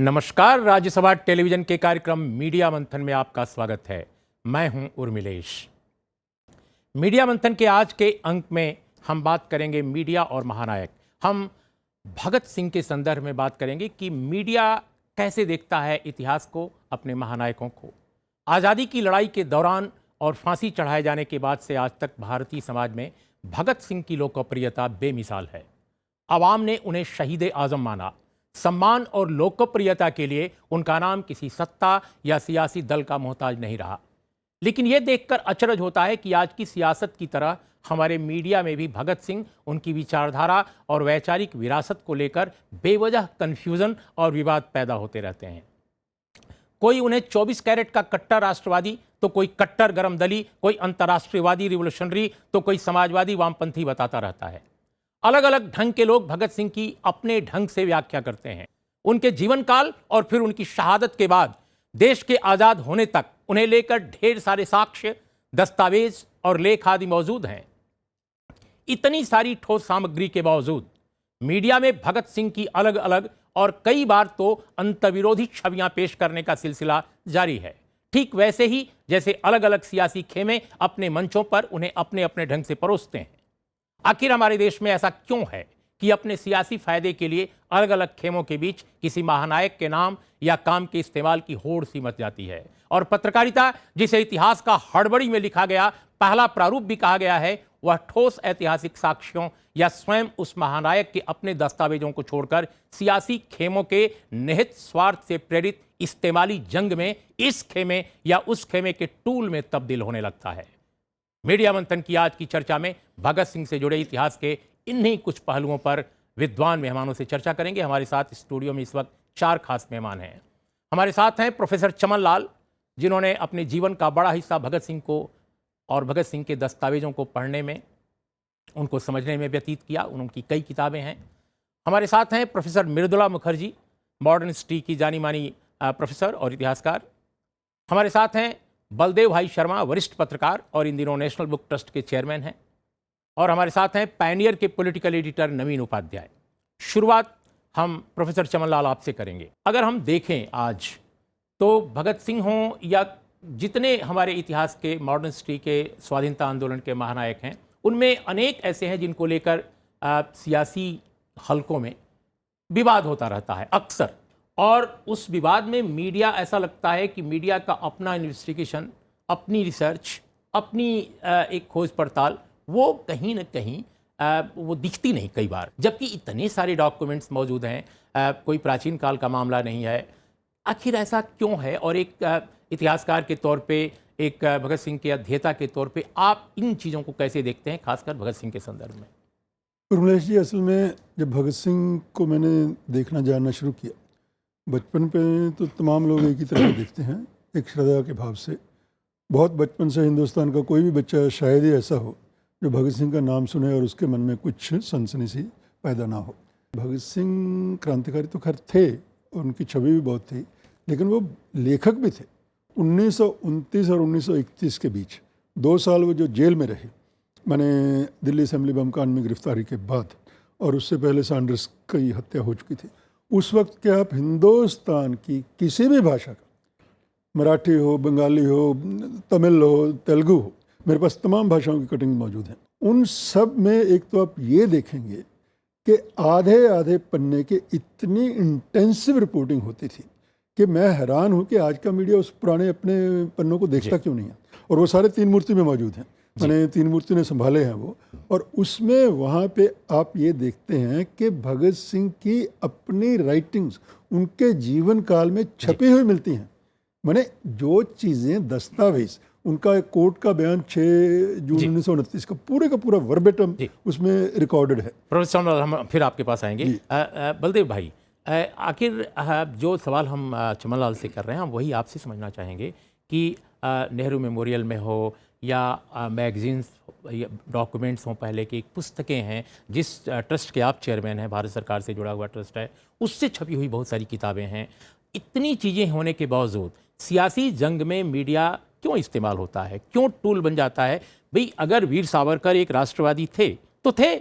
नमस्कार। राज्यसभा टेलीविजन के कार्यक्रम मीडिया मंथन में आपका स्वागत है। मैं हूं उर्मिलेश। मीडिया मंथन के आज के अंक में हम बात करेंगे मीडिया और महानायक। हम भगत सिंह के संदर्भ में बात करेंगे कि मीडिया कैसे देखता है इतिहास को, अपने महानायकों को। आज़ादी की लड़ाई के दौरान और फांसी चढ़ाए जाने के बाद से आज तक भारतीय समाज में भगत सिंह की लोकप्रियता बेमिसाल है। आवाम ने उन्हें शहीद आजम माना। सम्मान और लोकप्रियता के लिए उनका नाम किसी सत्ता या सियासी दल का मोहताज नहीं रहा। लेकिन यह देखकर अचरज होता है कि आज की सियासत की तरह हमारे मीडिया में भी भगत सिंह, उनकी विचारधारा और वैचारिक विरासत को लेकर बेवजह कन्फ्यूजन और विवाद पैदा होते रहते हैं। कोई उन्हें 24 कैरेट का कट्टर राष्ट्रवादी, तो कोई कट्टर गरमदली, कोई अंतर्राष्ट्रीयवादी रिवोल्यूशनरी, तो कोई समाजवादी वामपंथी बताता रहता है। अलग अलग ढंग के लोग भगत सिंह की अपने ढंग से व्याख्या करते हैं। उनके जीवन काल और फिर उनकी शहादत के बाद देश के आज़ाद होने तक उन्हें लेकर ढेर सारे साक्ष्य, दस्तावेज और लेख आदि मौजूद हैं। इतनी सारी ठोस सामग्री के बावजूद मीडिया में भगत सिंह की अलग अलग और कई बार तो अंतर्विरोधी छवियां पेश करने का सिलसिला जारी है। ठीक वैसे ही जैसे अलग अलग सियासी खेमे अपने मंचों पर उन्हें अपने अपने ढंग से परोसते हैं। आखिर हमारे देश में ऐसा क्यों है कि अपने सियासी फायदे के लिए अलग अलग खेमों के बीच किसी महानायक के नाम या काम के इस्तेमाल की होड़ सी मच जाती है। और पत्रकारिता, जिसे इतिहास का हड़बड़ी में लिखा गया पहला प्रारूप भी कहा गया है, वह ठोस ऐतिहासिक साक्ष्यों या स्वयं उस महानायक के अपने दस्तावेजों को छोड़कर सियासी खेमों के निहित स्वार्थ से प्रेरित इस्तेमाली जंग में इस खेमे या उस खेमे के टूल में तब्दील होने लगता है। मीडिया मंथन की आज की चर्चा में भगत सिंह से जुड़े इतिहास के इन्हीं कुछ पहलुओं पर विद्वान मेहमानों से चर्चा करेंगे। हमारे साथ स्टूडियो में इस वक्त 4 खास मेहमान हैं। हमारे साथ हैं प्रोफेसर चमन लाल, जिन्होंने अपने जीवन का बड़ा हिस्सा भगत सिंह को और भगत सिंह के दस्तावेजों को पढ़ने में, उनको समझने में व्यतीत किया। उनकी कई किताबें हैं। हमारे साथ हैं professor Mridula Mukherjee, modern history की जानी मानी प्रोफेसर और इतिहासकार। हमारे साथ हैं बलदेव भाई शर्मा, वरिष्ठ पत्रकार और इन दिनों नेशनल बुक ट्रस्ट के चेयरमैन हैं। और हमारे साथ हैं पायनियर के पॉलिटिकल एडिटर नवीन उपाध्याय। शुरुआत हम प्रोफेसर चमन लाल आपसे करेंगे। अगर हम देखें आज तो भगत सिंह हों या जितने हमारे इतिहास के, मॉडर्न हिस्ट्री के, स्वाधीनता आंदोलन के महानायक हैं, उनमें अनेक ऐसे हैं जिनको लेकर सियासी हलकों में विवाद होता रहता है अक्सर। और उस विवाद में मीडिया, ऐसा लगता है कि मीडिया का अपना इन्वेस्टिगेशन, अपनी रिसर्च, अपनी एक खोज पड़ताल, वो कहीं न कहीं वो दिखती नहीं कई बार, जबकि इतने सारे डॉक्यूमेंट्स मौजूद हैं। कोई प्राचीन काल का मामला नहीं है। आखिर ऐसा क्यों है? और एक इतिहासकार के तौर पे, एक भगत सिंह के अध्येता के तौर पे आप इन चीज़ों को कैसे देखते हैं, खासकर भगत सिंह के संदर्भ में? उर्मिलेश जी, असल में जब भगत सिंह को मैंने देखना जानना शुरू किया, बचपन पे तो तमाम लोग एक ही तरह देखते हैं, एक श्रद्धा के भाव से। बहुत बचपन से हिंदुस्तान का कोई भी बच्चा शायद ही ऐसा हो जो भगत सिंह का नाम सुने और उसके मन में कुछ सनसनी सी पैदा ना हो। भगत सिंह क्रांतिकारी तो खैर थे, उनकी छवि भी बहुत थी, लेकिन वो लेखक भी थे। 1929 और 1931 के बीच 2 साल वो जो जेल में रहे, मैंने दिल्ली असेंबली बम कांड में गिरफ्तारी के बाद, और उससे पहले सैंडर्स की हत्या हो चुकी थी। उस वक्त के आप हिंदुस्तान की किसी भी भाषा का, मराठी हो, बंगाली हो, तमिल हो, तेलुगु हो, मेरे पास तमाम भाषाओं की कटिंग मौजूद है। उन सब में एक तो आप ये देखेंगे कि आधे आधे पन्ने के इतनी इंटेंसिव रिपोर्टिंग होती थी कि मैं हैरान हूँ कि आज का मीडिया उस पुराने अपने पन्नों को देखता क्यों नहीं है। और वो सारे 3 मूर्ति में मौजूद हैं, मैंने 3 मूर्ति ने संभाले हैं वो। और उसमें वहाँ पे आप ये देखते हैं कि भगत सिंह की अपनी राइटिंग्स उनके जीवन काल में छपी हुई मिलती हैं। मैंने जो चीज़ें, दस्तावेज, उनका एक कोर्ट का बयान 6 जून 1929 का पूरा वर्बेटम उसमें रिकॉर्डेड है। प्रोफेसर, हम फिर आपके पास आएंगे। बलदेव भाई, आखिर जो सवाल हम चमन लाल से कर रहे हैं, हम वही आपसे समझना चाहेंगे कि नेहरू मेमोरियल में हो या मैगजीन्स या डॉक्यूमेंट्स हों, पहले की पुस्तकें हैं, जिस ट्रस्ट के आप चेयरमैन हैं, भारत सरकार से जुड़ा हुआ ट्रस्ट है, उससे छपी हुई बहुत सारी किताबें हैं। इतनी चीज़ें होने के बावजूद सियासी जंग में मीडिया क्यों इस्तेमाल होता है, क्यों टूल बन जाता है? भाई, अगर वीर सावरकर एक राष्ट्रवादी थे तो थे,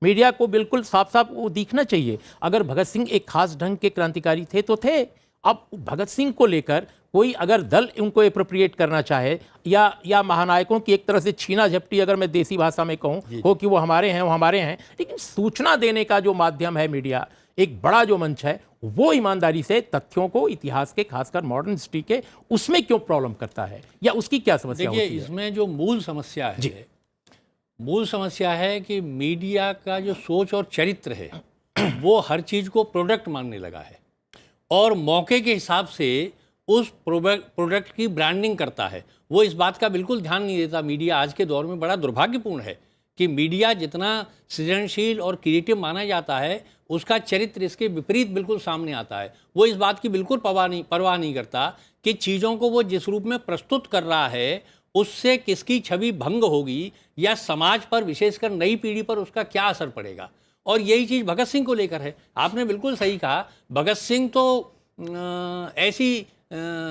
मीडिया को बिल्कुल साफ साफ वो दिखना चाहिए। अगर भगत सिंह एक खास ढंग के क्रांतिकारी थे तो थे, अब भगत सिंह को लेकर कोई अगर दल उनको एप्रोप्रिएट करना चाहे या महानायकों की एक तरह से छीना झपटी, अगर मैं देसी भाषा में कहूं, हो कि वो हमारे हैं, लेकिन सूचना देने का जो माध्यम है मीडिया, एक बड़ा जो मंच है, वो ईमानदारी से तथ्यों को, इतिहास के, खासकर मॉडर्न हिस्ट्री के, उसमें क्यों प्रॉब्लम करता है या उसकी क्या समस्या होती है? देखिए, इसमें जो मूल समस्या है कि मीडिया का जो सोच और चरित्र है वो हर चीज़ को प्रोडक्ट मानने लगा है और मौके के हिसाब से उस प्रोडक्ट की ब्रांडिंग करता है। वो इस बात का बिल्कुल ध्यान नहीं देता। मीडिया आज के दौर में बड़ा दुर्भाग्यपूर्ण है कि मीडिया जितना सृजनशील और क्रिएटिव माना जाता है, उसका चरित्र इसके विपरीत बिल्कुल सामने आता है। वो इस बात की बिल्कुल परवाह नहीं करता कि चीज़ों को वो जिस रूप में प्रस्तुत कर रहा है उससे किसकी छवि भंग होगी या समाज पर, विशेषकर नई पीढ़ी पर उसका क्या असर पड़ेगा। और यही चीज़ भगत सिंह को लेकर है। आपने बिल्कुल सही कहा, भगत सिंह तो ऐसी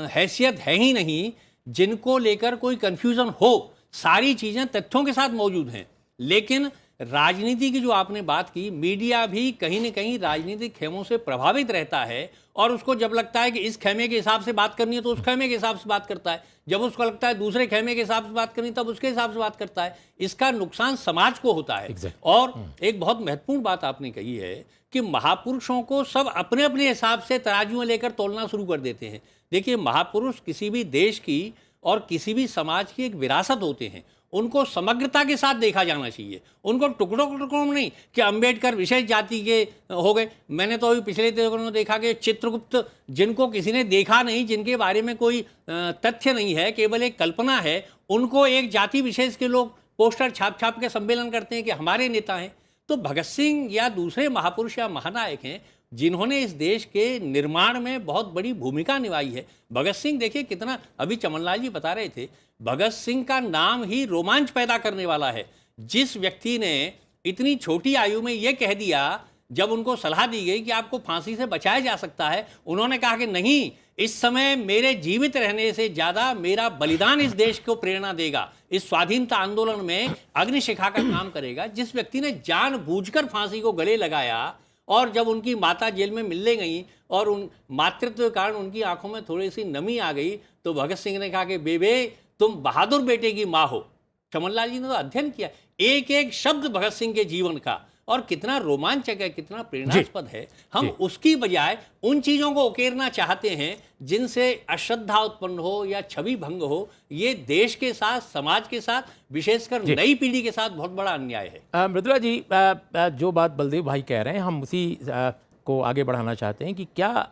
हैसियत है ही नहीं जिनको लेकर कोई कन्फ्यूज़न हो। सारी चीज़ें तथ्यों के साथ मौजूद हैं। लेकिन राजनीति की जो आपने बात की, मीडिया भी कहीं न कहीं राजनीतिक खेमों से प्रभावित रहता है और उसको जब लगता है कि इस खेमे के हिसाब से बात करनी है तो उस खेमे के हिसाब से बात करता है, जब उसको लगता है दूसरे खेमे के हिसाब से बात करनी तब उसके हिसाब से बात करता है। इसका नुकसान समाज को होता है। और एक बहुत महत्वपूर्ण बात आपने कही है कि महापुरुषों को सब अपने अपने हिसाब से तराजुएं लेकर तोलना शुरू कर देते हैं। देखिए, महापुरुष किसी भी देश की और किसी भी समाज की एक विरासत होते हैं। उनको समग्रता के साथ देखा जाना चाहिए, उनको टुकड़ों टुकड़ों में नहीं कि अंबेडकर विशेष जाति के हो गए। मैंने तो अभी पिछले दिनों में देखा कि चित्रगुप्त, जिनको किसी ने देखा नहीं, जिनके बारे में कोई तथ्य नहीं है, केवल एक कल्पना है, उनको एक जाति विशेष के लोग पोस्टर छाप छाप के सम्मेलन करते हैं कि हमारे नेता हैं। तो भगत सिंह या दूसरे महापुरुष या महानायक हैं जिन्होंने इस देश के निर्माण में बहुत बड़ी भूमिका निभाई है। भगत सिंह देखिए कितना, अभी चमनलाल जी बता रहे थे, भगत सिंह का नाम ही रोमांच पैदा करने वाला है। जिस व्यक्ति ने इतनी छोटी आयु में यह कह दिया, जब उनको सलाह दी गई कि आपको फांसी से बचाया जा सकता है, उन्होंने कहा कि नहीं, इस समय मेरे जीवित रहने से ज़्यादा मेरा बलिदान इस देश को प्रेरणा देगा, इस स्वाधीनता आंदोलन में अग्निशिखा का काम करेगा। जिस व्यक्ति ने जानबूझकर फांसी को गले लगाया और जब उनकी माता जेल में मिलने गई और उन मातृत्व के कारण उनकी आंखों में थोड़ी सी नमी आ गई, तो भगत सिंह ने कहा कि बेबे तुम बहादुर बेटे की माँ हो। चमनलाल जी ने तो अध्ययन किया एक एक शब्द भगत सिंह के जीवन का, और कितना रोमांचक है, कितना प्रेरणास्पद है। हम उसकी बजाय उन चीज़ों को उकेरना चाहते हैं जिनसे अश्रद्धा उत्पन्न हो या छवि भंग हो। ये देश के साथ, समाज के साथ, विशेषकर नई पीढ़ी के साथ बहुत बड़ा अन्याय है। मृदुला जी, जो बात बलदेव भाई कह रहे हैं, हम उसी को आगे बढ़ाना चाहते हैं कि क्या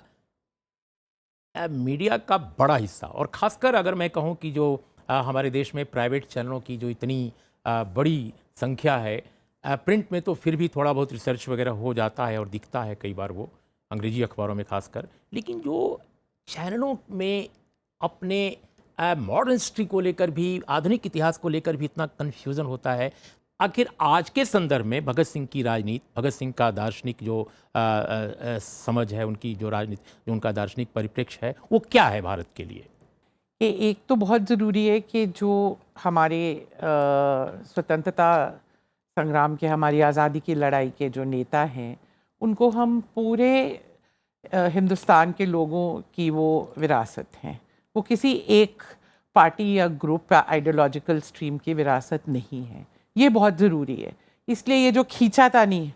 मीडिया का बड़ा हिस्सा, और खासकर अगर मैं कहूँ कि जो हमारे देश में प्राइवेट चैनलों की जो इतनी बड़ी संख्या है, प्रिंट में तो फिर भी थोड़ा बहुत रिसर्च वगैरह हो जाता है और दिखता है कई बार, वो अंग्रेजी अखबारों में खासकर, लेकिन जो चैनलों में अपने मॉडर्न हिस्ट्री को लेकर भी, आधुनिक इतिहास को लेकर भी इतना कन्फ्यूज़न होता है। आखिर आज के संदर्भ में भगत सिंह की राजनीति, भगत सिंह का दार्शनिक जो समझ है, उनकी जो राजनीति, जो उनका दार्शनिक परिप्रेक्ष्य है, वो क्या है भारत के लिए? एक तो बहुत ज़रूरी है कि जो हमारे स्वतंत्रता संग्राम के, हमारी आज़ादी की लड़ाई के जो नेता हैं, उनको हम पूरे हिंदुस्तान के लोगों की वो विरासत हैं। वो किसी एक पार्टी या ग्रुप या आइडियोलॉजिकल स्ट्रीम की विरासत नहीं है। ये बहुत ज़रूरी है। इसलिए ये जो खींचातानी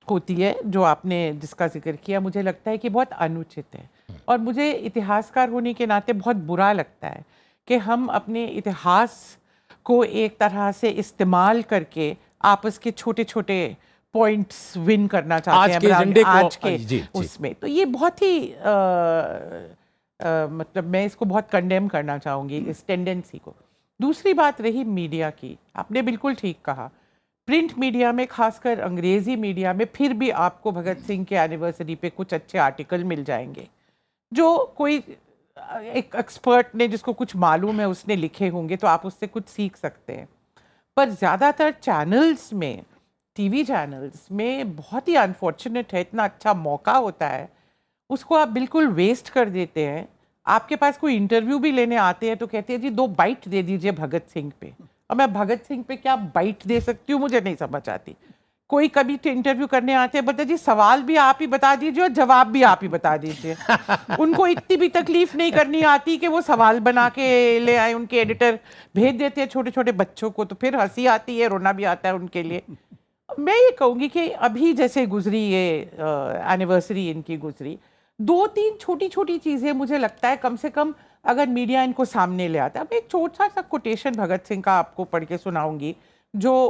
होती है, जो आपने जिसका जिक्र किया, मुझे लगता है कि बहुत अनुचित है। और मुझे इतिहासकार होने के नाते बहुत बुरा लगता है कि हम अपने इतिहास को एक तरह से इस्तेमाल करके आपस के छोटे छोटे पॉइंट्स विन करना चाहते हैं आज के उसमें। तो ये बहुत ही मतलब मैं इसको बहुत कंडेम करना चाहूँगी, इस टेंडेंसी को। दूसरी बात रही मीडिया की, आपने बिल्कुल ठीक कहा, प्रिंट मीडिया में, खासकर अंग्रेज़ी मीडिया में, फिर भी आपको भगत सिंह के एनिवर्सरी पे कुछ अच्छे आर्टिकल मिल जाएंगे जो कोई एक एक्सपर्ट ने, जिसको कुछ मालूम है, उसने लिखे होंगे, तो आप उससे कुछ सीख सकते हैं। पर ज़्यादातर चैनल्स में, टीवी चैनल्स में, बहुत ही अनफॉर्चुनेट है, इतना अच्छा मौका होता है, उसको आप बिल्कुल वेस्ट कर देते हैं। आपके पास कोई इंटरव्यू भी लेने आते हैं तो कहते हैं जी 2 बाइट दे दीजिए भगत सिंह पे। और मैं भगत सिंह पे क्या बाइट दे सकती हूँ, मुझे नहीं समझ आती। कोई कभी इंटरव्यू करने आते हैं, बोलते जी सवाल भी आप ही बता दीजिए और जवाब भी आप ही बता दीजिए। उनको इतनी भी तकलीफ नहीं करनी आती कि वो सवाल बना के ले आए, उनके एडिटर भेज देते हैं छोटे छोटे बच्चों को, तो फिर हंसी आती है, रोना भी आता है उनके लिए। मैं ये कहूँगी कि अभी जैसे गुजरी ये एनिवर्सरी इनकी गुजरी, 2-3 छोटी छोटी चीज़ें मुझे लगता है कम से कम अगर मीडिया इनको सामने ले आता है। मैं एक छोटा सा कोटेशन भगत सिंह का आपको पढ़ के सुनाऊंगी, जो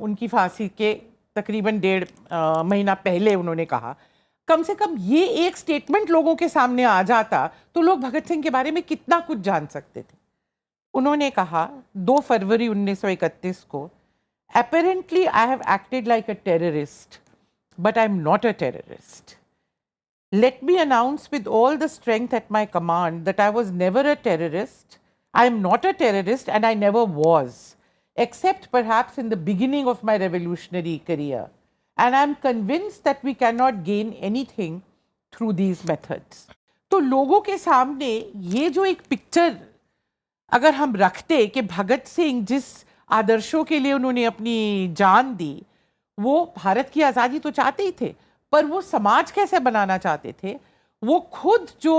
उनकी फांसी के तकरीबन 1.5 महीना पहले उन्होंने कहा। कम से कम ये एक स्टेटमेंट लोगों के सामने आ जाता तो लोग भगत सिंह के बारे में कितना कुछ जान सकते थे। उन्होंने कहा 2 फरवरी 1931 को, apparently I have acted like a terrorist, but I'm not a terrorist. Let me announce with all the strength at my command that I was never a terrorist. I am not a terrorist and I never was, except perhaps in the beginning of my revolutionary career. And I am convinced that we cannot gain anything through these methods. तो लोगों के सामने ये जो एक picture अगर हम रखते कि भगत सिंह जिस आदर्शों के लिए उन्होंने अपनी जान दी, वो भारत की आज़ादी तो चाहते ही थे, पर वो समाज कैसे बनाना चाहते थे, वो खुद जो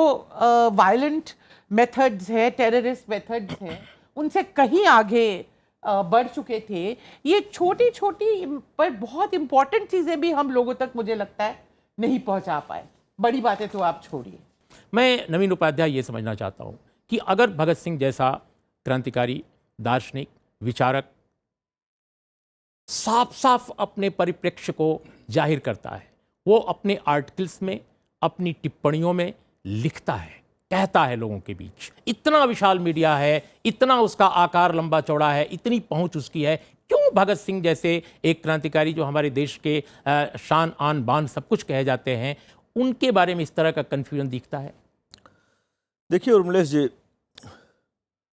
वायलेंट मेथड्स है, टेररिस्ट मेथड्स हैं, उनसे कहीं आगे बढ़ चुके थे। ये छोटी छोटी पर बहुत इंपॉर्टेंट चीज़ें भी हम लोगों तक मुझे लगता है नहीं पहुंचा पाए। बड़ी बातें तो आप छोड़िए। मैं नवीन उपाध्याय ये समझना चाहता हूँ कि अगर भगत सिंह जैसा क्रांतिकारी, दार्शनिक, विचारक साफ साफ अपने परिप्रेक्ष्य को जाहिर करता है, वो अपने आर्टिकल्स में, अपनी टिप्पणियों में लिखता है, कहता है लोगों के बीच, इतना विशाल मीडिया है, इतना उसका आकार लंबा चौड़ा है, इतनी पहुंच उसकी है, क्यों भगत सिंह जैसे एक क्रांतिकारी जो हमारे देश के शान आन बान सब कुछ कहे जाते हैं, उनके बारे में इस तरह का कन्फ्यूजन दिखता है? देखिए उर्मिलेश जी,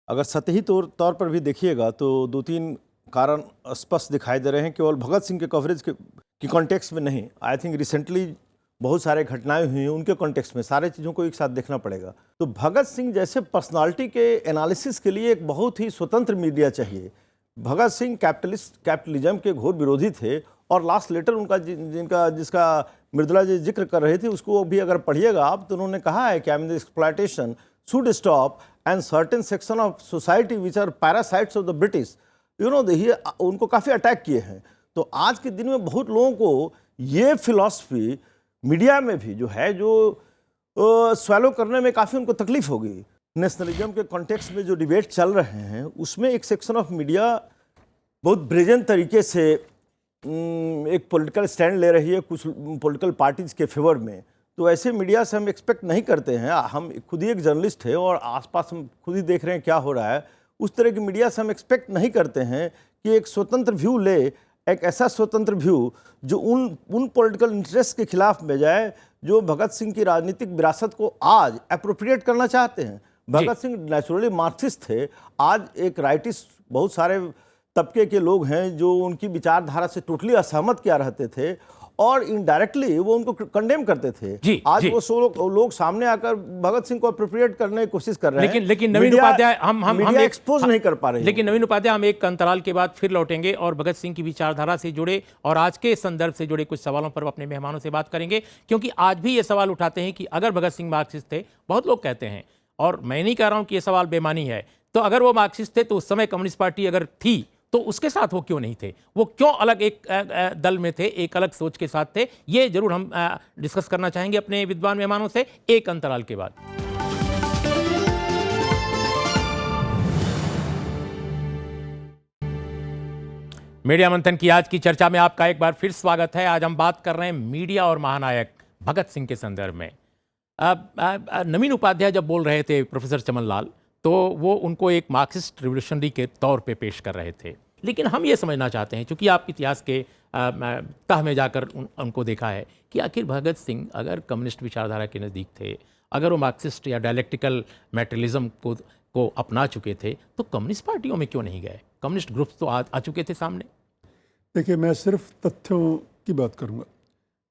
अगर सतही तौर पर भी देखिएगा तो 2-3 कारण स्पष्ट दिखाई दे रहे हैं, केवल भगत सिंह के कवरेज की कॉन्टेक्स्ट में नहीं। आई थिंक रिसेंटली बहुत सारे घटनाएं हुई हैं, उनके कॉन्टेक्स्ट में सारे चीज़ों को एक साथ देखना पड़ेगा। तो भगत सिंह जैसे पर्सनालिटी के एनालिसिस के लिए एक बहुत ही स्वतंत्र मीडिया चाहिए। भगत सिंह कैपिटलिज्म के घोर विरोधी थे, और लास्ट लेटर उनका जिसका मृदुला जी जिक्र कर रहे थे, उसको भी अगर पढ़िएगा आप, तो उन्होंने कहा है कि exploitation should stop and certain section of society which are parasites of the British, उनको काफ़ी अटैक किए हैं। तो आज के दिन में बहुत लोगों को ये फिलॉसफी मीडिया में भी जो है, जो स्वैलो करने में काफ़ी उनको तकलीफ होगी। नेशनलिज्म के कॉन्टेक्स्ट में जो डिबेट चल रहे हैं, उसमें एक सेक्शन ऑफ मीडिया बहुत ब्रिलियंट तरीके से एक पॉलिटिकल स्टैंड ले रही है कुछ पॉलिटिकल पार्टीज के फेवर में। तो ऐसे मीडिया से हम एक्सपेक्ट नहीं करते हैं। हम खुद ही एक जर्नलिस्ट है और आसपास हम खुद ही देख रहे हैं क्या हो रहा है। उस तरह की मीडिया से हम एक्सपेक्ट नहीं करते हैं कि एक स्वतंत्र व्यू ले, एक ऐसा स्वतंत्र व्यू जो उन पॉलिटिकल इंटरेस्ट के खिलाफ में जाए जो भगत सिंह की राजनीतिक विरासत को आज अप्रोप्रिएट करना चाहते हैं। भगत सिंह नेचुरली मार्क्सिस्ट थे। आज एक राइटिस्ट बहुत सारे तबके के लोग हैं जो उनकी विचारधारा से टोटली असहमत क्या रहते थे और इनडायरेक्टली वो उनको कंडेम करते थे। आज वो लोग सामने आकर भगत सिंह को अप्रोप्रिएट करने की कोशिश कर रहे हैं। लेकिन नवीन उपाध्याय हम एक्सपोज नहीं कर पा रहे हैं। लेकिन नवीन उपाध्याय, हम एक अंतराल के बाद फिर लौटेंगे और भगत सिंह की विचारधारा से जुड़े और आज के संदर्भ से जुड़े कुछ सवालों पर अपने मेहमानों से बात करेंगे, क्योंकि आज भी ये सवाल उठाते हैं कि अगर भगत सिंह मार्क्सिस्ट थे, बहुत लोग कहते हैं, और मैं नहीं कह रहा हूं कि ये सवाल बेमानी है, तो अगर वो मार्क्सिस्ट थे तो उस समय कम्युनिस्ट पार्टी अगर थी तो उसके साथ वो क्यों नहीं थे? वो क्यों अलग एक दल में थे, एक अलग सोच के साथ थे? ये जरूर हम डिस्कस करना चाहेंगे अपने विद्वान मेहमानों से एक अंतराल के बाद। मीडिया मंथन की आज की चर्चा में आपका एक बार फिर स्वागत है। आज हम बात कर रहे हैं मीडिया और महानायक भगत सिंह के संदर्भ में। नवीन उपाध्याय जब बोल रहे थे, प्रोफेसर चमन लाल, तो वो उनको एक मार्क्सिस्ट रिवोल्यूशनरी के तौर पे पेश कर रहे थे। लेकिन हम ये समझना चाहते हैं, क्योंकि आप इतिहास के तह में जाकर उनको देखा है, कि आखिर भगत सिंह अगर कम्युनिस्ट विचारधारा के नज़दीक थे, अगर वो मार्क्सिस्ट या डायलेक्टिकल मैटेरियलिज्म को अपना चुके थे, तो कम्युनिस्ट पार्टियों में क्यों नहीं गए? कम्युनिस्ट ग्रुप्स तो आ चुके थे सामने। देखिए, मैं सिर्फ तथ्यों की बात करूँगा।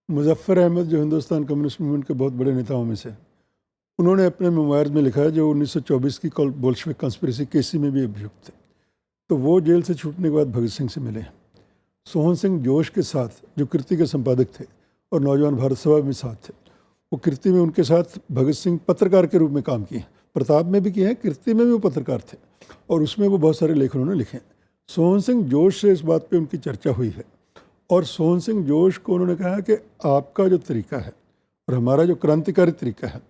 मुजफ्फर अहमद जो हिंदुस्तान कम्युनिस्ट मूवमेंट के बहुत बड़े नेताओं में से, उन्होंने अपने मेमोयर्स में लिखा है, जो 1924 की बोल्शेविक कॉन्स्पिरेसी केसी में भी अभियुक्त थे, तो वो जेल से छूटने के बाद भगत सिंह से मिले। सोहन सिंह जोश के साथ, जो कीर्ति के संपादक थे और नौजवान भारत सभा में साथ थे, वो कीर्ति में उनके साथ भगत सिंह पत्रकार के रूप में काम किए, प्रताप में भी किए हैं, कीर्ति में भी वो पत्रकार थे और उसमें वो बहुत सारे लेख उन्होंने लिखे। सोहन सिंह जोश से इस बात पे उनकी चर्चा हुई है और सोहन सिंह जोश को उन्होंने कहा कि आपका जो तरीका है और हमारा जो क्रांतिकारी तरीका है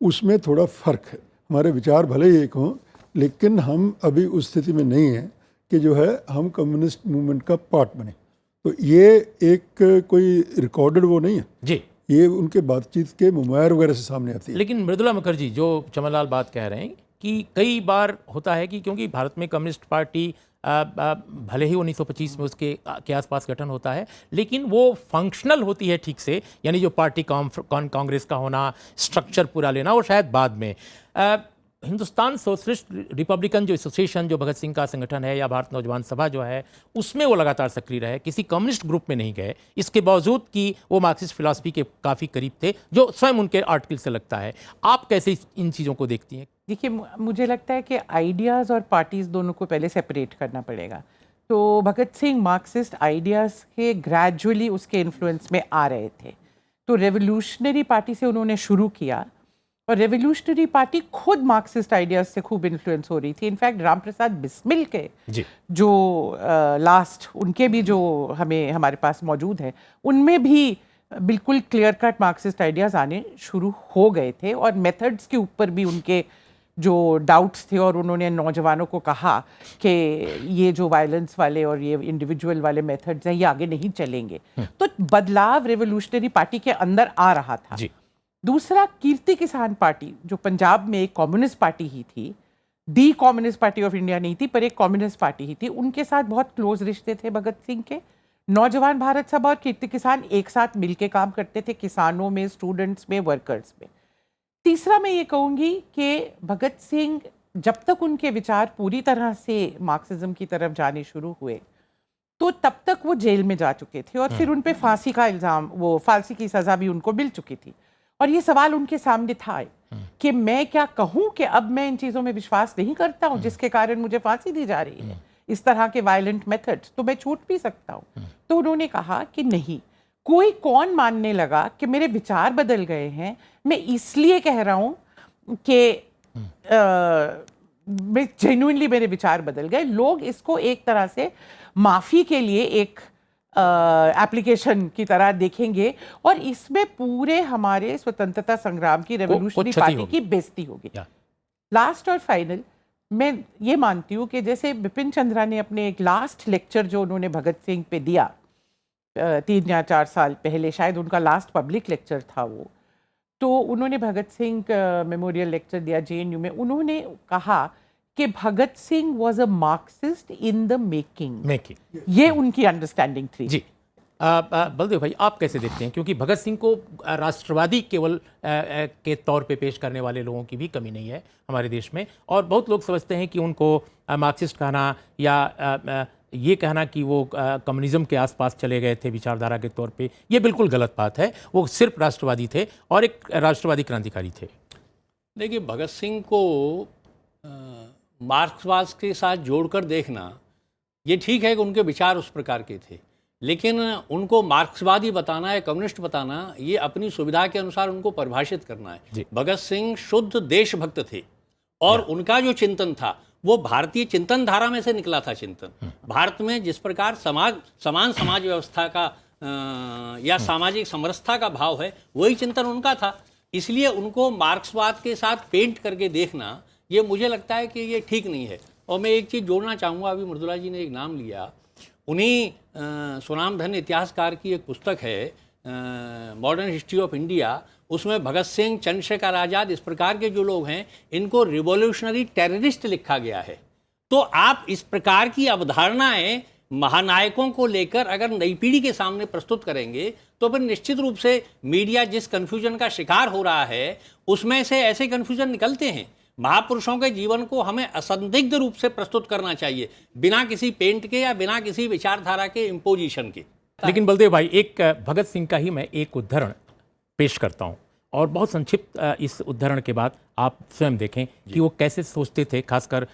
उसमें थोड़ा फ़र्क है, हमारे विचार भले ही एक हों लेकिन हम अभी उस स्थिति में नहीं हैं कि जो है हम कम्युनिस्ट मूवमेंट का पार्ट बने। तो ये एक कोई रिकॉर्डेड वो नहीं है जी, ये उनके बातचीत के मुमायर वगैरह से सामने आती है। लेकिन मृदुला मुखर्जी जो चमनलाल बात कह रहे हैं कि कई बार होता है कि क्योंकि भारत में कम्युनिस्ट पार्टी भले ही 1925 में उसके के आसपास गठन होता है लेकिन वो फंक्शनल होती है ठीक से, यानी जो पार्टी कांग्रेस का होना, स्ट्रक्चर पूरा लेना, और शायद बाद में हिंदुस्तान सोशलिस्ट रिपब्लिकन जो एसोसिएशन जो भगत सिंह का संगठन है या भारत नौजवान सभा जो है उसमें वो लगातार सक्रिय रहे, किसी कम्युनिस्ट ग्रुप में नहीं गए, इसके बावजूद कि वो मार्क्सिस्ट फिलॉसफी के काफ़ी करीब थे, जो स्वयं उनके आर्टिकल से लगता है। आप कैसे इन चीज़ों को देखती हैं? देखिए, मुझे लगता है कि आइडियाज़ और पार्टीज़ दोनों को पहले सेपरेट करना पड़ेगा। तो भगत सिंह मार्क्सिस्ट आइडियाज़ के ग्रेजुअली उसके इन्फ्लुएंस में आ रहे थे। तो रेवोल्यूशनरी पार्टी से उन्होंने शुरू किया और रेवोल्यूशनरी पार्टी खुद मार्क्सिस्ट आइडियाज़ से खूब इन्फ्लुएंस हो रही थी। इनफैक्ट राम प्रसाद बिस्मिल के जो लास्ट उनके भी जो हमारे पास मौजूद है उनमें भी बिल्कुल क्लियर कट मार्क्सिस्ट आइडियाज़ आने शुरू हो गए थे और मेथड्स के ऊपर भी उनके जो डाउट्स थे और उन्होंने नौजवानों को कहा कि ये जो वायलेंस वाले और ये इंडिविजुअल वाले मेथड्स हैं ये आगे नहीं चलेंगे। तो बदलाव रेवोल्यूशनरी पार्टी के अंदर आ रहा था। दूसरा, कीर्ति किसान पार्टी जो पंजाब में एक कम्युनिस्ट पार्टी ही थी, दी कम्युनिस्ट पार्टी ऑफ इंडिया नहीं थी पर एक कम्युनिस्ट पार्टी ही थी, उनके साथ बहुत क्लोज रिश्ते थे भगत सिंह के। नौजवान भारत सभा और कीर्ति किसान एक साथ मिलकर काम करते थे, किसानों में, स्टूडेंट्स में, वर्कर्स में। तीसरा, मैं ये कहूँगी कि भगत सिंह जब तक उनके विचार पूरी तरह से मार्क्सिज्म की तरफ जाने शुरू हुए तो तब तक वो जेल में जा चुके थे और फिर उन पे फांसी का इल्ज़ाम, वो फांसी की सज़ा भी उनको मिल चुकी थी और ये सवाल उनके सामने था कि मैं क्या कहूँ कि अब मैं इन चीज़ों में विश्वास नहीं करता हूँ जिसके कारण मुझे फांसी दी जा रही है, इस तरह के वायलेंट मेथड्स, तो मैं छूट भी सकता हूँ। तो उन्होंने कहा कि नहीं, कोई कौन मानने लगा कि मेरे विचार बदल गए हैं, मैं इसलिए कह रहा हूँ कि मैं जेन्युइनली मेरे विचार बदल गए। लोग इसको एक तरह से माफ़ी के लिए एक एप्लीकेशन की तरह देखेंगे और इसमें पूरे हमारे स्वतंत्रता संग्राम की रेवोल्यूशनरी पार्टी की बेइज्जती होगी। लास्ट और फाइनल, मैं ये मानती हूँ कि जैसे बिपिन चंद्रा ने अपने एक लास्ट लेक्चर जो उन्होंने भगत सिंह पे दिया 3 या 4 साल पहले, शायद उनका लास्ट पब्लिक लेक्चर था वो, तो उन्होंने भगत सिंह मेमोरियल लेक्चर दिया JNU में। उन्होंने कहा कि Bhagat Singh was a Marxist in the making. ये उनकी अंडरस्टैंडिंग थी। जी, बलदेव भाई, आप कैसे देखते हैं? क्योंकि भगत सिंह को राष्ट्रवादी केवल के तौर पे पेश करने वाले लोगों की भी कमी नहीं है हमारे देश में, और बहुत लोग समझते हैं कि उनको मार्क्सिस्ट कहना या ये कहना कि वो कम्युनिज्म के आसपास चले गए थे विचारधारा के तौर पे, ये बिल्कुल गलत बात है। वो सिर्फ राष्ट्रवादी थे और एक राष्ट्रवादी क्रांतिकारी थे। देखिए, भगत सिंह को मार्क्सवाद के साथ जोड़कर देखना ये ठीक है कि उनके विचार उस प्रकार के थे, लेकिन उनको मार्क्सवादी बताना या कम्युनिस्ट बताना ये अपनी सुविधा के अनुसार उनको परिभाषित करना है। भगत सिंह शुद्ध देशभक्त थे और उनका जो चिंतन था वो भारतीय चिंतन धारा में से निकला था। चिंतन भारत में जिस प्रकार समान समाज व्यवस्था का या सामाजिक समरसता का भाव है, वही चिंतन उनका था। इसलिए उनको मार्क्सवाद के साथ पेंट करके देखना ये मुझे लगता है कि ये ठीक नहीं है। और मैं एक चीज़ जोड़ना चाहूँगा, अभी मृदुला जी ने एक नाम लिया, उन्हीं सुनामधन्य इतिहासकार की एक पुस्तक है मॉडर्न हिस्ट्री ऑफ इंडिया, उसमें भगत सिंह, चंद्रशेखर आज़ाद, इस प्रकार के जो लोग हैं इनको रिवॉल्यूशनरी टेररिस्ट लिखा गया है। तो आप इस प्रकार की अवधारणाएं महानायकों को लेकर अगर नई पीढ़ी के सामने प्रस्तुत करेंगे तो फिर निश्चित रूप से मीडिया जिस कन्फ्यूजन का शिकार हो रहा है उसमें से ऐसे कन्फ्यूजन निकलते हैं। महापुरुषों के जीवन को हमें असंदिग्ध रूप से प्रस्तुत करना चाहिए, बिना किसी पेंट के या बिना किसी विचारधारा के इम्पोजिशन के। लेकिन बलदेव भाई, एक भगत सिंह का ही मैं एक उदाहरण पेश करता हूं और बहुत संक्षिप्त इस उद्धरण के बाद आप स्वयं देखें कि वो कैसे सोचते थे, खासकर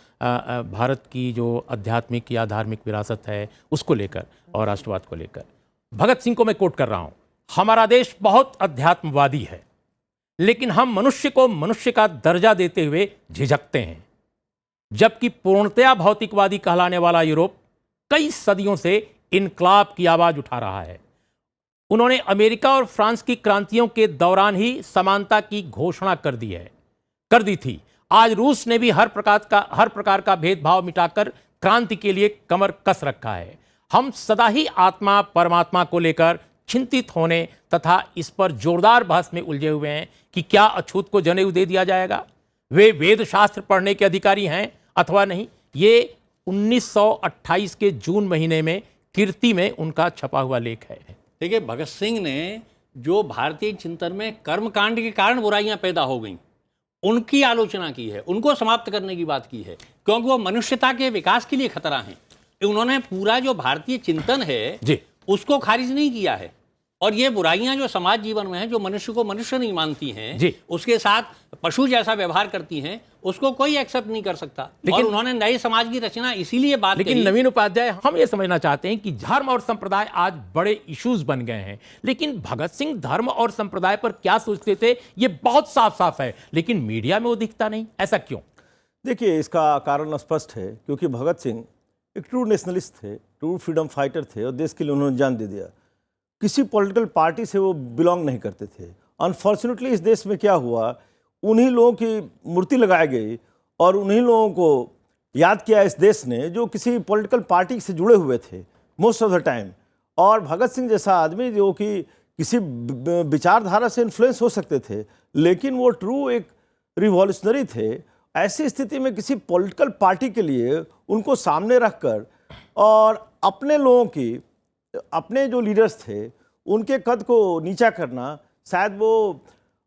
भारत की जो आध्यात्मिक या धार्मिक विरासत है उसको लेकर और राष्ट्रवाद को लेकर। भगत सिंह को मैं कोट कर रहा हूँ, हमारा देश बहुत अध्यात्मवादी है, लेकिन हम मनुष्य को मनुष्य का दर्जा देते हुए झिझकते हैं, जबकि पूर्णतया भौतिकवादी कहलाने वाला यूरोप कई सदियों से इनकलाब की आवाज उठा रहा है। उन्होंने अमेरिका और फ्रांस की क्रांतियों के दौरान ही समानता की घोषणा कर दी थी। आज रूस ने भी हर प्रकार का भेदभाव मिटाकर क्रांति के लिए कमर कस रखा है। हम सदा ही आत्मा परमात्मा को लेकर चिंतित होने तथा इस पर जोरदार बहस में उलझे हुए हैं कि क्या अछूत को जनेऊ दे दिया जाएगा, वे वेद शास्त्र पढ़ने के अधिकारी हैं अथवा नहीं। ये 1928 के जून महीने में कीर्ति में उनका छपा हुआ लेख है। देखिए, भगत सिंह ने जो भारतीय चिंतन में कर्मकांड के कारण बुराइयां पैदा हो गईं, उनकी आलोचना की है, उनको समाप्त करने की बात की है, क्योंकि वो मनुष्यता के विकास के लिए खतरा हैं। उन्होंने पूरा जो भारतीय चिंतन है जी उसको खारिज नहीं किया है। और ये बुराइयां जो समाज जीवन में हैं, जो मनुष्य को मनुष्य नहीं मानती हैं, जी। उसके साथ पशु जैसा व्यवहार करती हैं, उसको कोई एक्सेप्ट नहीं कर सकता। और उन्होंने नए समाज की रचना इसीलिए बात लेकिन कही। नवीन उपाध्याय, हम ये समझना चाहते हैं कि धर्म और संप्रदाय आज बड़े इश्यूज बन गए हैं, लेकिन भगत सिंह धर्म और संप्रदाय पर क्या सोचते थे ये बहुत साफ साफ है, लेकिन मीडिया में वो दिखता नहीं। ऐसा क्यों? देखिए, इसका कारण स्पष्ट है, क्योंकि भगत सिंह एक ट्रू नेशनलिस्ट थे, ट्रू फ्रीडम फाइटर थे और देश के लिए उन्होंने जान दे दिया। किसी पॉलिटिकल पार्टी से वो बिलोंग नहीं करते थे। अनफॉर्चुनेटली इस देश में क्या हुआ, उन्हीं लोगों की मूर्ति लगाई गई और उन्हीं लोगों को याद किया इस देश ने जो किसी पॉलिटिकल पार्टी से जुड़े हुए थे मोस्ट ऑफ द टाइम। और भगत सिंह जैसा आदमी जो कि किसी विचारधारा से इन्फ्लुएंस हो सकते थे, लेकिन वो ट्रू एक रिवॉल्यूशनरी थे। ऐसी स्थिति में किसी पॉलिटिकल पार्टी के लिए उनको सामने रखकर और अपने लोगों की, अपने जो लीडर्स थे उनके कद को नीचा करना शायद वो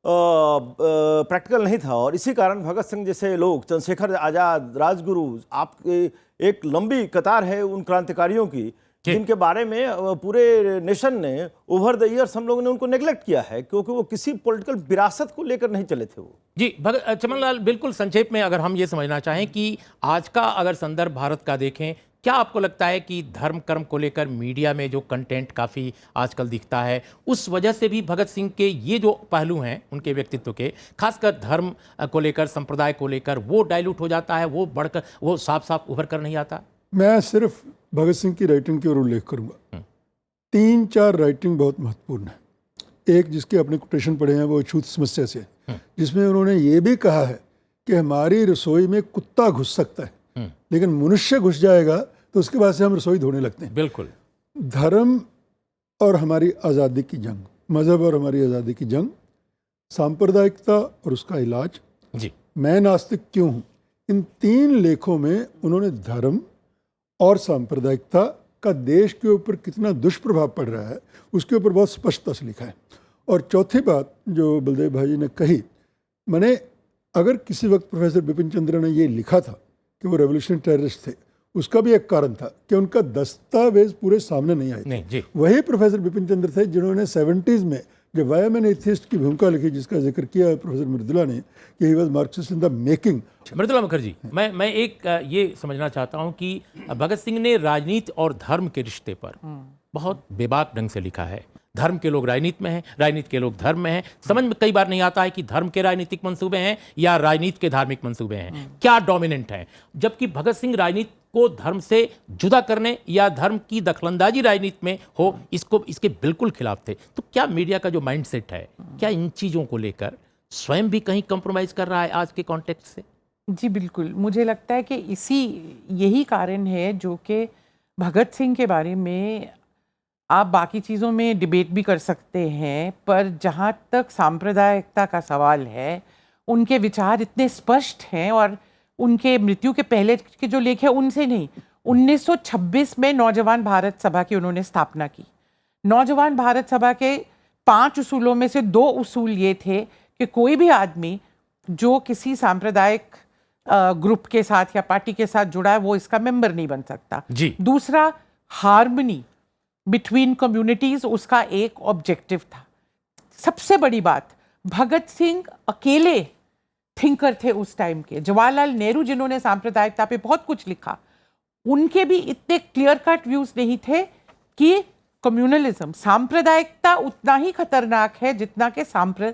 प्रैक्टिकल नहीं था। और इसी कारण भगत सिंह जैसे लोग, चंद्रशेखर आज़ाद, राजगुरु, आपके एक लंबी कतार है उन क्रांतिकारियों की जिनके बारे में पूरे नेशन ने ओवर द ईयर्स हम लोगों ने उनको नेग्लेक्ट किया है, क्योंकि वो किसी पॉलिटिकल विरासत को लेकर नहीं चले थे वो। जी चमन लाल, बिल्कुल संक्षेप में अगर हम ये समझना चाहें कि आज का अगर संदर्भ भारत का देखें, क्या आपको लगता है कि धर्म कर्म को लेकर मीडिया में जो कंटेंट काफ़ी आजकल दिखता है, उस वजह से भी भगत सिंह के ये जो पहलू हैं उनके व्यक्तित्व के, खासकर धर्म को लेकर, संप्रदाय को लेकर, वो डाइल्यूट हो जाता है, वो बढ़कर, वो साफ साफ उभर कर नहीं आता? मैं सिर्फ भगत सिंह की राइटिंग की ओर उल्लेख करूंगा। 3-4 राइटिंग बहुत महत्वपूर्ण है। एक जिसके अपने कोटेशन पढ़े हैं वो अछूत समस्या से, जिसमें उन्होंने ये भी कहा है कि हमारी रसोई में कुत्ता घुस सकता है, लेकिन मनुष्य घुस जाएगा तो उसके बाद से हम रसोई धोने लगते हैं। बिल्कुल। धर्म और हमारी आज़ादी की जंग, मजहब और हमारी आज़ादी की जंग, सांप्रदायिकता और उसका इलाज, जी, मैं नास्तिक क्यों हूँ, इन 3 लेखों में उन्होंने धर्म और सांप्रदायिकता का देश के ऊपर कितना दुष्प्रभाव पड़ रहा है उसके ऊपर बहुत स्पष्टता से लिखा है। और चौथी बात जो बलदेव भाई जी ने कही, मैंने अगर किसी वक्त प्रोफेसर बिपिन चंद्र ने ये लिखा था कि वो रेवोल्यूशनरी टेररिस्ट थे, उसका भी एक कारण था कि उनका दस्तावेज पूरे सामने नहीं आए थे। वही प्रोफेसर बिपिन चंद्र थे जिन्होंने 70s में जब वाई एम एन एथिस्ट की भूमिका लिखी, जिसका जिक्र किया प्रोफेसर मृदुला ने कि he was Marxist in the making. Mridula Mukherjee, मैं एक ये समझना चाहता हूँ कि भगत सिंह ने राजनीति और धर्म के रिश्ते पर बहुत बेबाक ढंग से लिखा है। धर्म के लोग राजनीति में हैं, राजनीति के लोग धर्म में हैं। समझ में कई बार नहीं आता है कि धर्म के राजनीतिक मंसूबे हैं या राजनीति के धार्मिक मंसूबे हैं, क्या डोमिनेंट है। जबकि भगत सिंह राजनीति को धर्म से जुदा करने या धर्म की दखलंदाजी राजनीति में हो, इसके बिल्कुल खिलाफ थे। तो क्या मीडिया का जो माइंडसेट है, क्या इन चीज़ों को लेकर स्वयं भी कहीं कंप्रोमाइज कर रहा है आज के कॉन्टेक्स्ट से? जी बिल्कुल, मुझे लगता है कि यही कारण है जो कि भगत सिंह के बारे में आप बाकी चीज़ों में डिबेट भी कर सकते हैं, पर जहाँ तक सांप्रदायिकता का सवाल है, उनके विचार इतने स्पष्ट हैं और उनके मृत्यु के पहले के जो लेख है उनसे नहीं। 1926 में नौजवान भारत सभा की उन्होंने स्थापना की। नौजवान भारत सभा के 5 उसूलों में से 2 उसूल ये थे कि कोई भी आदमी जो किसी सांप्रदायिक ग्रुप के साथ या पार्टी के साथ जुड़ा है वो इसका मेंबर नहीं बन सकता। दूसरा, हार्मनी बिटवीन कम्युनिटीज उसका एक ऑब्जेक्टिव था। सबसे बड़ी बात, भगत सिंह अकेले थिंकर थे उस टाइम के। जवाहरलाल नेहरू जिन्होंने सांप्रदायिकता पे बहुत कुछ लिखा, उनके भी इतने क्लियर कट व्यूज नहीं थे कि कम्युनलिज्म, सांप्रदायिकता उतना ही खतरनाक है जितना कि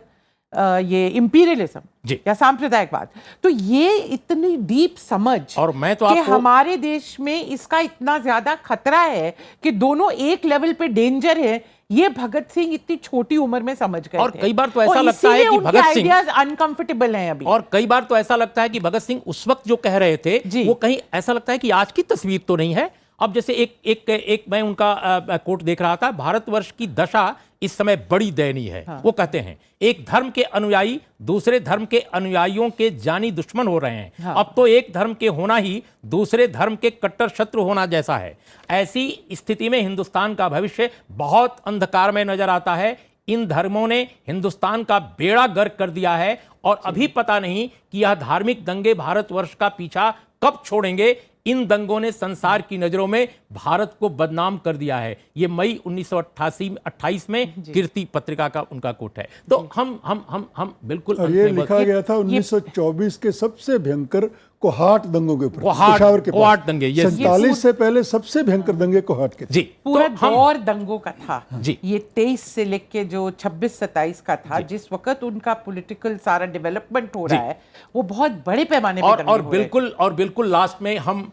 ये इंपीरियलिज्म जी। या सांप्रदायिकवाद। तो ये इतनी डीप समझ, और मैं तो कि आपको हमारे देश में इसका इतना ज्यादा खतरा है कि दोनों एक लेवल पे डेंजर है, ये भगत सिंह इतनी छोटी उम्र में समझ गए और थे। कई बार तो ऐसा लगता है कि भगत सिंह आइडियाज अनकंफर्टेबल हैं अभी। और कई बार तो ऐसा लगता है कि भगत सिंह उस वक्त जो कह रहे थे जी। वो कहीं ऐसा लगता है कि आज की तस्वीर तो नहीं है। अब जैसे एक मैं उनका कोट देख रहा था, भारतवर्ष की दशा इस समय बड़ी दयनीय है। वो कहते हैं एक धर्म के अनुयायी दूसरे धर्म के अनुयायियों के जानी दुश्मन हो रहे हैं। अब तो एक धर्म के होना ही दूसरे धर्म के कट्टर शत्रु होना जैसा है। ऐसी स्थिति में हिंदुस्तान का भविष्य बहुत अंधकार में नजर आता है। इन धर्मों ने हिंदुस्तान का बेड़ा गर्क कर दिया है और अभी पता नहीं कि यह धार्मिक दंगे भारतवर्ष का पीछा कब छोड़ेंगे। इन दंगों ने संसार की नजरों में भारत को बदनाम कर दिया है। ये मई 1928 में कीर्ति पत्रिका का उनका कोट है। तो हम बिल्कुल और ये लिखा गया था 1924 के सबसे भयंकर कोहाट दंगों के ऊपर, पेशावर के कोहाट दंगे, ये 47 से पहले सबसे भयंकर दंगे कोहाट के थे। जी। पूरा दौर दंगों का था जी। ये 23 से लेके जो 26-27 का था, जिस वक्त उनका पॉलिटिकल सारा डेवलपमेंट हो रहा है, वो बहुत बड़े पैमाने पे दंगे हो रहे हैं। और बिल्कुल लास्ट में हम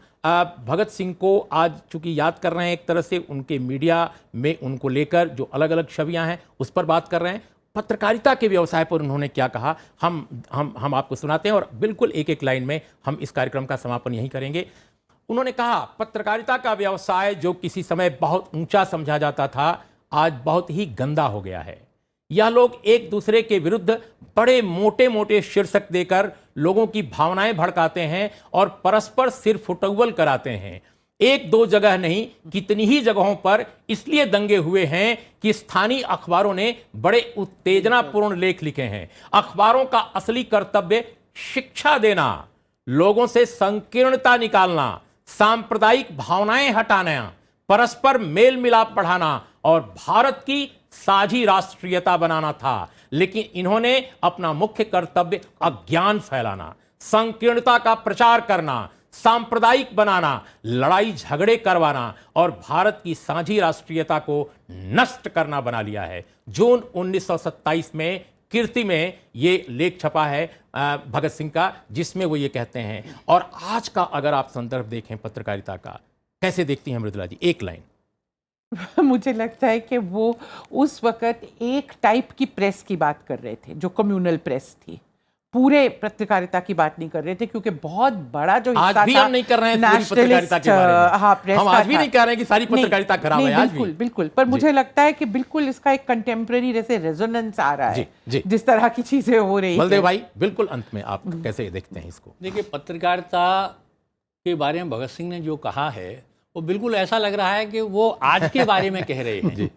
भगत सिंह को आज चूंकि याद कर रहे हैं, एक तरह से उनके मीडिया में उनको लेकर जो अलग अलग छवियां हैं उस पर बात कर रहे हैं। पत्रकारिता के व्यवसाय पर उन्होंने क्या कहा हम आपको सुनाते हैं और बिल्कुल एक एक लाइन में हम इस कार्यक्रम का समापन यहीं करेंगे। उन्होंने कहा, पत्रकारिता का व्यवसाय जो किसी समय बहुत ऊंचा समझा जाता था, आज बहुत ही गंदा हो गया है। यह लोग एक दूसरे के विरुद्ध बड़े मोटे मोटे शीर्षक देकर लोगों की भावनाएं भड़काते हैं और परस्पर सिर फुटौल कराते हैं। एक दो जगह नहीं, कितनी ही जगहों पर इसलिए दंगे हुए हैं कि स्थानीय अखबारों ने बड़े उत्तेजनापूर्ण लेख लिखे हैं। अखबारों का असली कर्तव्य शिक्षा देना, लोगों से संकीर्णता निकालना, सांप्रदायिक भावनाएं हटाना, परस्पर मेल मिलाप बढ़ाना और भारत की साझी राष्ट्रीयता बनाना था। लेकिन इन्होंने अपना मुख्य कर्तव्य अज्ञान फैलाना, संकीर्णता का प्रचार करना, सांप्रदायिक बनाना, लड़ाई झगड़े करवाना और भारत की साझी राष्ट्रीयता को नष्ट करना बना लिया है। जून 1927 में कीर्ति में ये लेख छपा है भगत सिंह का, जिसमें वो ये कहते हैं। और आज का अगर आप संदर्भ देखें पत्रकारिता का, कैसे देखती हैं मृदुला जी? एक लाइन। मुझे लगता है कि वो उस वक्त एक टाइप की प्रेस की बात कर रहे थे जो कम्युनल प्रेस थी, पूरे पत्रकारिता की बात नहीं कर रहे थे, क्योंकि बहुत बड़ा जो हिस्सा आज भी हम नहीं कर रहे हैं पूरी पत्रकारिता के बारे में। हाँ, प्रेस हम आज भी नहीं कह रहे हैं कि सारी पत्रकारिता खराब है। आज बिल्कुल भी बिल्कुल, पर मुझे लगता है कि बिल्कुल इसका एक कंटेम्प्रेरी जैसे रेजोनेंस आ रहा है जिस तरह की चीजें हो रही है। बलदेव भाई, बिल्कुल अंत में आप कैसे देखते हैं इसको? देखिए, पत्रकारिता के बारे में भगत सिंह ने जो कहा है वो बिल्कुल ऐसा लग रहा है कि वो आज के बारे में कह रहे हैं।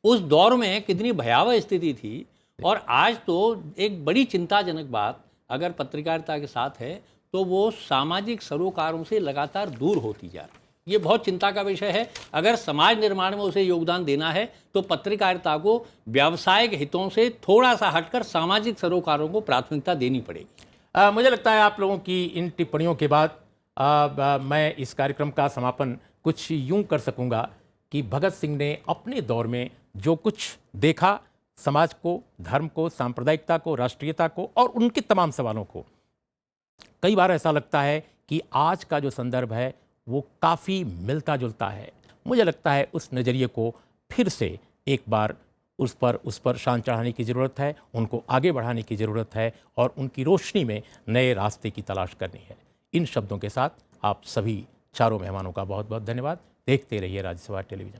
उस दौर में कितनी भयावह स्थिति थी, और आज तो एक बड़ी चिंताजनक बात अगर पत्रकारिता के साथ है तो वो सामाजिक सरोकारों से लगातार दूर होती जा रही है। ये बहुत चिंता का विषय है। अगर समाज निर्माण में उसे योगदान देना है तो पत्रकारिता को व्यावसायिक हितों से थोड़ा सा हटकर सामाजिक सरोकारों को प्राथमिकता देनी पड़ेगी। मुझे लगता है आप लोगों की इन टिप्पणियों के बाद मैं इस कार्यक्रम का समापन कुछ यूं कर सकूंगा कि भगत सिंह ने अपने दौर में जो कुछ देखा, समाज को, धर्म को, सांप्रदायिकता को, राष्ट्रीयता को और उनके तमाम सवालों को, कई बार ऐसा लगता है कि आज का जो संदर्भ है वो काफ़ी मिलता जुलता है। मुझे लगता है उस नज़रिए को फिर से एक बार उस पर शान चढ़ाने की ज़रूरत है, उनको आगे बढ़ाने की ज़रूरत है और उनकी रोशनी में नए रास्ते की तलाश करनी है। इन शब्दों के साथ आप सभी चारों मेहमानों का बहुत बहुत धन्यवाद। देखते रहिए राज्यसभा टेलीविज़न।